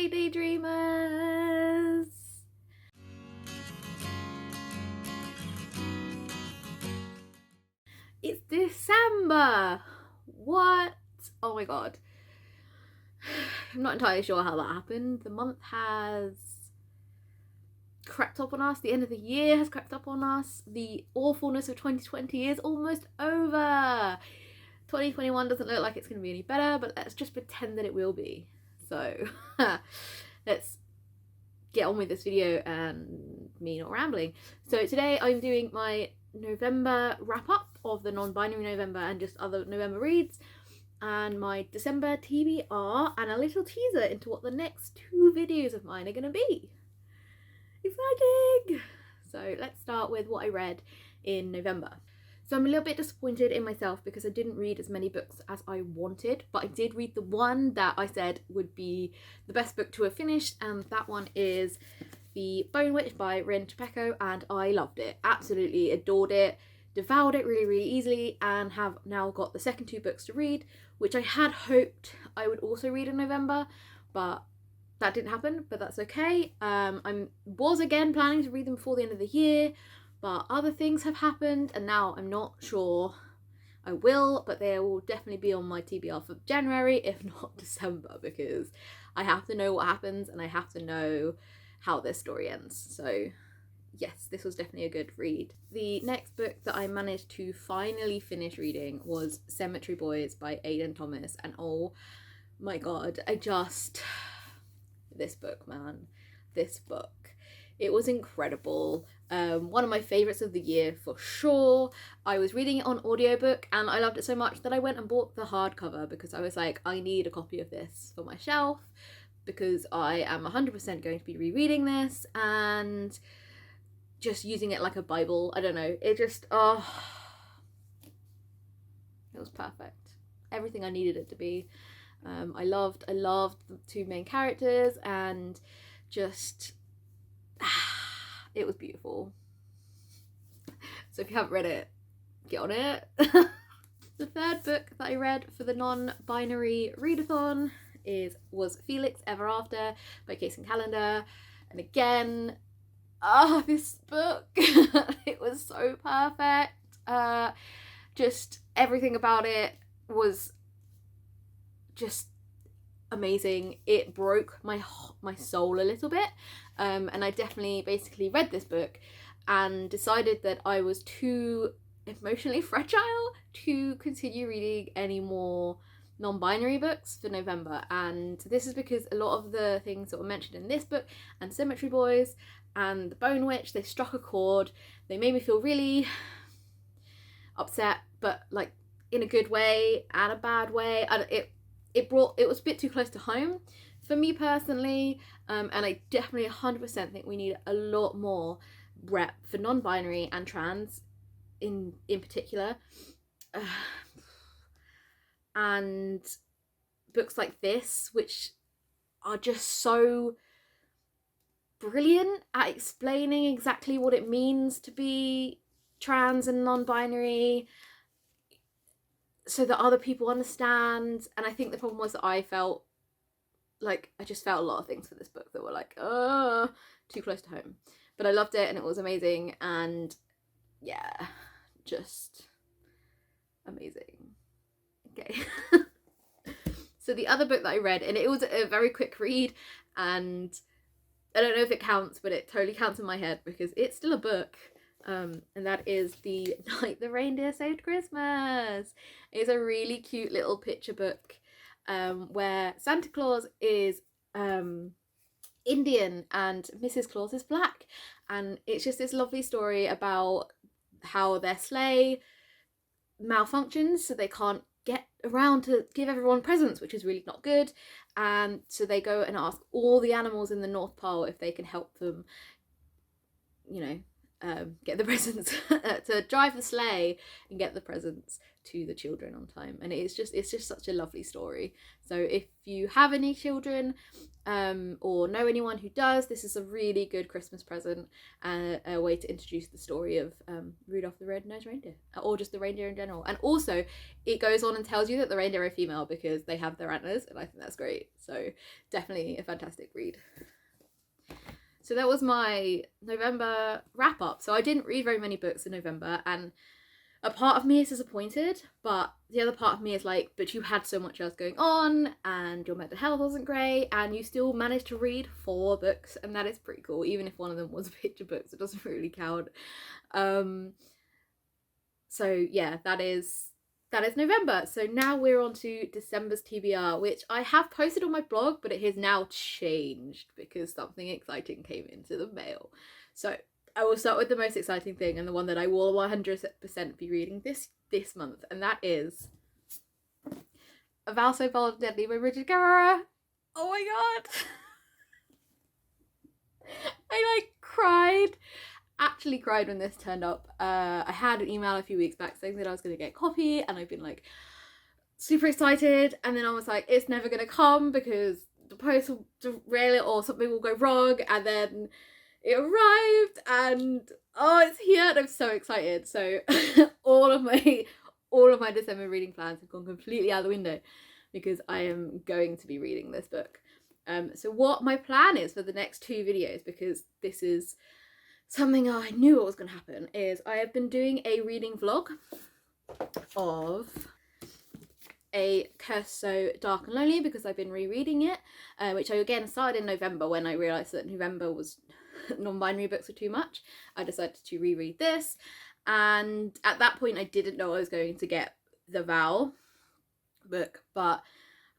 Hey Daydreamers! It's December! What? Oh my god. I'm not entirely sure how that happened. The month has crept up on us. The end of the year has crept up on us. The awfulness of 2020 is almost over. 2021 doesn't look like it's going to be any better, but let's just pretend that it will be. So let's get on with this video and me not rambling. So today I'm doing my November wrap up of the non-binary November and just other November reads, and my December TBR, and a little teaser into what the next 2 videos of mine are going to be. Exciting! So let's start with what I read in November. So I'm a little bit disappointed in myself because I didn't read as many books as I wanted, but I did read the one that I said would be the best book to have finished, and that one is The Bone Witch by Rin Chapeko, and I loved it. Absolutely adored it, devoured it really easily, and have now got the second 2 books to read, which I had hoped I would also read in November, but that didn't happen, but that's okay. I was again planning to read them before the end of the year, but other things have happened and now I'm not sure I will, but they will definitely be on my TBR for January, if not December, because I have to know what happens and I have to know how this story ends. So yes, this was definitely a good read. The next book that I managed to finally finish reading was Cemetery Boys by Aidan Thomas, and oh my god, this book, man, this book. It was incredible. One of my favourites of the year for sure. I was reading it on audiobook and I loved it so much that I went and bought the hardcover because I was like, I need a copy of this for my shelf because I am 100% going to be rereading this and just using it like a Bible. I don't know. It just, it was perfect. Everything I needed it to be. I loved the 2 main characters and just it was beautiful. So if you haven't read it, get on it. The third book that I read for the non-binary readathon was Felix Ever After by Case and Calendar, and again, this book it was so perfect. Just everything about it was just amazing. It broke my soul a little bit, and I definitely basically read this book and decided that I was too emotionally fragile to continue reading any more non-binary books for November, and this is because a lot of the things that were mentioned in this book and Cemetery Boys and The Bone Witch, they struck a chord. They made me feel really upset, but like in a good way and a bad way. It was a bit too close to home for me personally, and I definitely 100% think we need a lot more rep for non-binary and trans in particular, and books like this, which are just so brilliant at explaining exactly what it means to be trans and non-binary, so that other people understand. And I think the problem was that I felt like I just felt a lot of things for this book that were like, too close to home. But I loved it and it was amazing, and yeah, just amazing. Okay. So the other book that I read, and it was a very quick read, and I don't know if it counts, but it totally counts in my head because it's still a book. And that is The Night the Reindeer Saved Christmas. It's a really cute little picture book where Santa Claus is Indian and Mrs. Claus is black, and it's just this lovely story about how their sleigh malfunctions, so they can't get around to give everyone presents, which is really not good, and so they go and ask all the animals in the North Pole if they can help them, you know, get the presents, to drive the sleigh and get the presents to the children on time. And it's just such a lovely story. So if you have any children, or know anyone who does, this is a really good Christmas present and a way to introduce the story of Rudolph the Red-Nosed Reindeer, or just the reindeer in general. And also it goes on and tells you that the reindeer are female because they have their antlers, and I think that's great. So definitely a fantastic read. So that was my November wrap up. So I didn't read very many books in November, and a part of me is disappointed, but the other part of me is like, but you had so much else going on and your mental health wasn't great and you still managed to read 4 books, and that is pretty cool, even if one of them was a picture book, so it doesn't really count. So yeah, that is November. So now we're on to December's TBR, which I have posted on my blog, but it has now changed because something exciting came into the mail. So I will start with the most exciting thing, and the one that I will 100% be reading this month, and that is A Vow So Bold and Deadly by Bridget Guerrero. Oh my god! I actually cried when this turned up. I had an email a few weeks back saying that I was going to get a copy, and I've been like super excited, and then I was like, it's never going to come because the post will derail it or something will go wrong, and then it arrived and oh, it's here and I'm so excited. So all of my December reading plans have gone completely out the window because I am going to be reading this book. So what my plan is for the next 2 videos, because this is something I knew what was going to happen, is I have been doing a reading vlog of A Curse So Dark and Lonely because I've been rereading it, which I again started in November when I realised that November was non-binary books were too much. I decided to reread this, and at that point I didn't know I was going to get the Vow book, but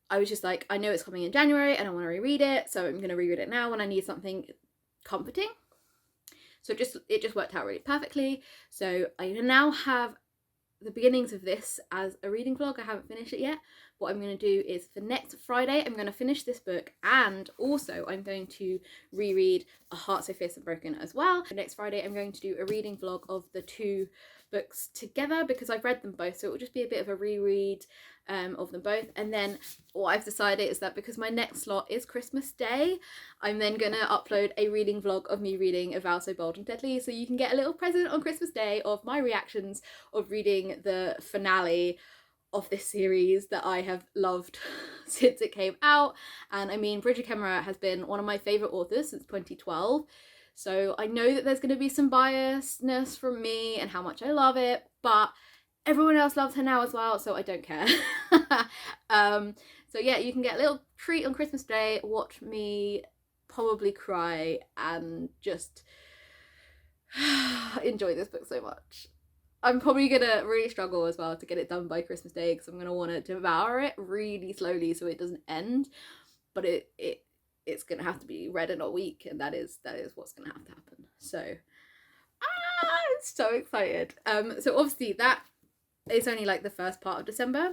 I was just like, I know it's coming in January and I want to reread it, so I'm going to reread it now when I need something comforting. So it just worked out really perfectly. So I now have the beginnings of this as a reading vlog. I haven't finished it yet. What I'm going to do is for next Friday I'm going to finish this book, and also I'm going to reread A Heart So Fierce and Broken as well. For next Friday I'm going to do a reading vlog of the 2 books together because I've read them both, so it will just be a bit of a reread of them both. And then what I've decided is that because my next slot is Christmas Day, I'm then going to upload a reading vlog of me reading A Vow So Bold and Deadly, so you can get a little present on Christmas Day of my reactions of reading the finale of this series that I have loved since it came out. And I mean, Bridget Guerrero has been one of my favourite authors since 2012, so I know that there's going to be some biasness from me and how much I love it, but everyone else loves her now as well, so I don't care. So yeah, you can get a little treat on Christmas Day, watch me probably cry and just enjoy this book so much. I'm probably gonna really struggle as well to get it done by Christmas Day because I'm gonna want to devour it really slowly so it doesn't end, but it's gonna have to be read in a week, and that is what's gonna have to happen. So I'm so excited. So obviously that is only like the first part of December,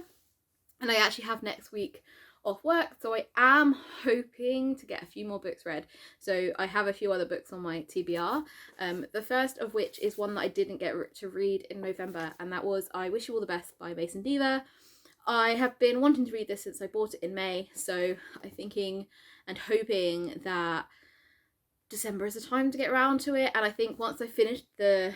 and I actually have next week off work, so I am hoping to get a few more books read. So I have a few other books on my TBR, the first of which is one that I didn't get to read in November, and that was I Wish You All the Best by Mason Diva. I have been wanting to read this since I bought it in May, so I'm thinking and hoping that December is the time to get around to it, and I think once I finish the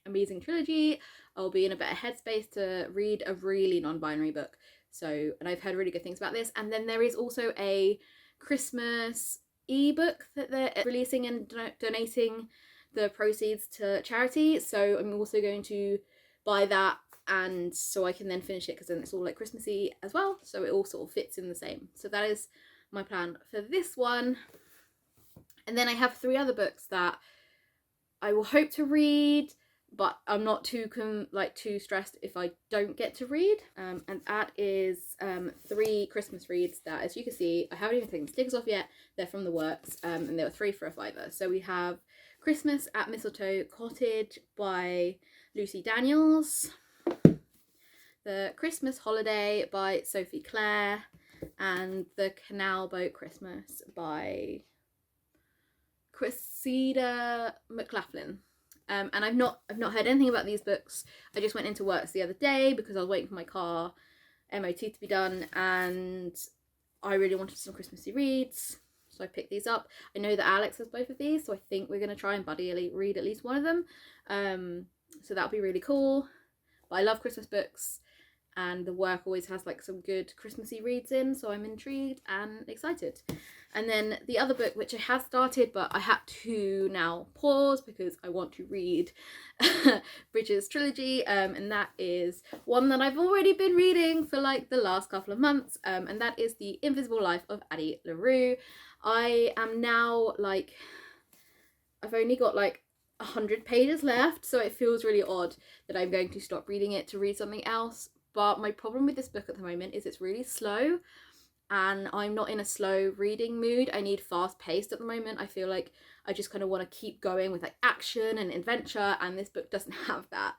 Amazing Trilogy I'll be in a better headspace to read a really non-binary book. So, and I've heard really good things about this. And then there is also a Christmas ebook that they're releasing and donating the proceeds to charity. So I'm also going to buy that, and so I can then finish it because then it's all like Christmassy as well. So it all sort of fits in the same. So that is my plan for this one. And then I have 3 other books that I will hope to read, but I'm not too stressed if I don't get to read. And that is 3 Christmas reads that, as you can see, I haven't even taken the stickers off yet. They're from the works, and they were 3 for a £5. So we have Christmas at Mistletoe Cottage by Lucy Daniels, The Christmas Holiday by Sophie Clare, and The Canal Boat Christmas by Cressida McLaughlin. And I've not heard anything about these books. I just went into works the other day because I was waiting for my car MOT to be done, and I really wanted some Christmassy reads, so I picked these up. I know that Alex has both of these, so I think we're going to try and buddy read at least one of them. So that'll be really cool. But I love Christmas books, and the work always has like some good Christmassy reads in, so I'm intrigued and excited. And then the other book, which I have started, but I had to now pause because I want to read Bridges trilogy, and that is one that I've already been reading for like the last couple of months, and that is The Invisible Life of Addie LaRue. I am now like, I've only got like 100 pages left, so it feels really odd that I'm going to stop reading it to read something else. But my problem with this book at the moment is it's really slow, and I'm not in a slow reading mood. I need fast paced at the moment. I feel like I just kind of want to keep going with like action and adventure, and this book doesn't have that.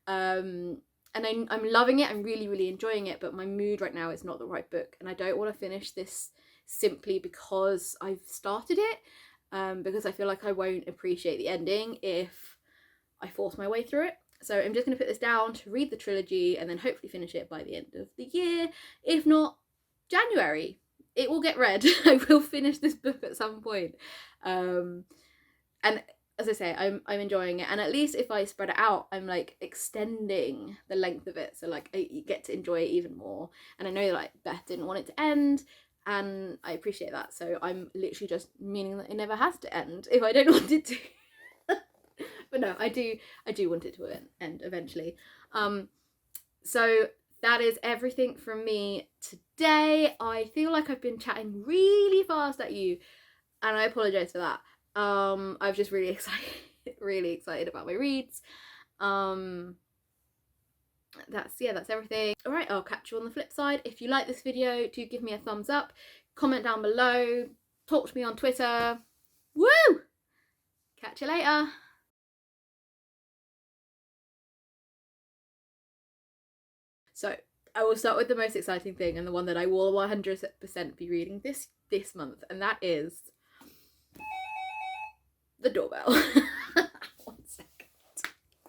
And I'm loving it. I'm really, really enjoying it, but my mood right now is not the right book, and I don't want to finish this simply because I've started it, because I feel like I won't appreciate the ending if I force my way through it. So I'm just going to put this down to read the trilogy and then hopefully finish it by the end of the year. If not, January. It will get read. I will finish this book at some point. And as I say, I'm enjoying it. And at least if I spread it out, I'm like extending the length of it. So like I get to enjoy it even more. And I know like Beth didn't want it to end, and I appreciate that. So I'm literally just meaning that it never has to end if I don't want it to. But no, I do want it to end eventually. So that is everything from me today. I feel like I've been chatting really fast at you, and I apologize for that. I'm just really excited about my reads. That's everything. All right, I'll catch you on the flip side. If you like this video, do give me a thumbs up, comment down below, talk to me on Twitter. Woo! Catch you later. So I will start with the most exciting thing, and the one that I will 100% be reading this month, and that is the doorbell.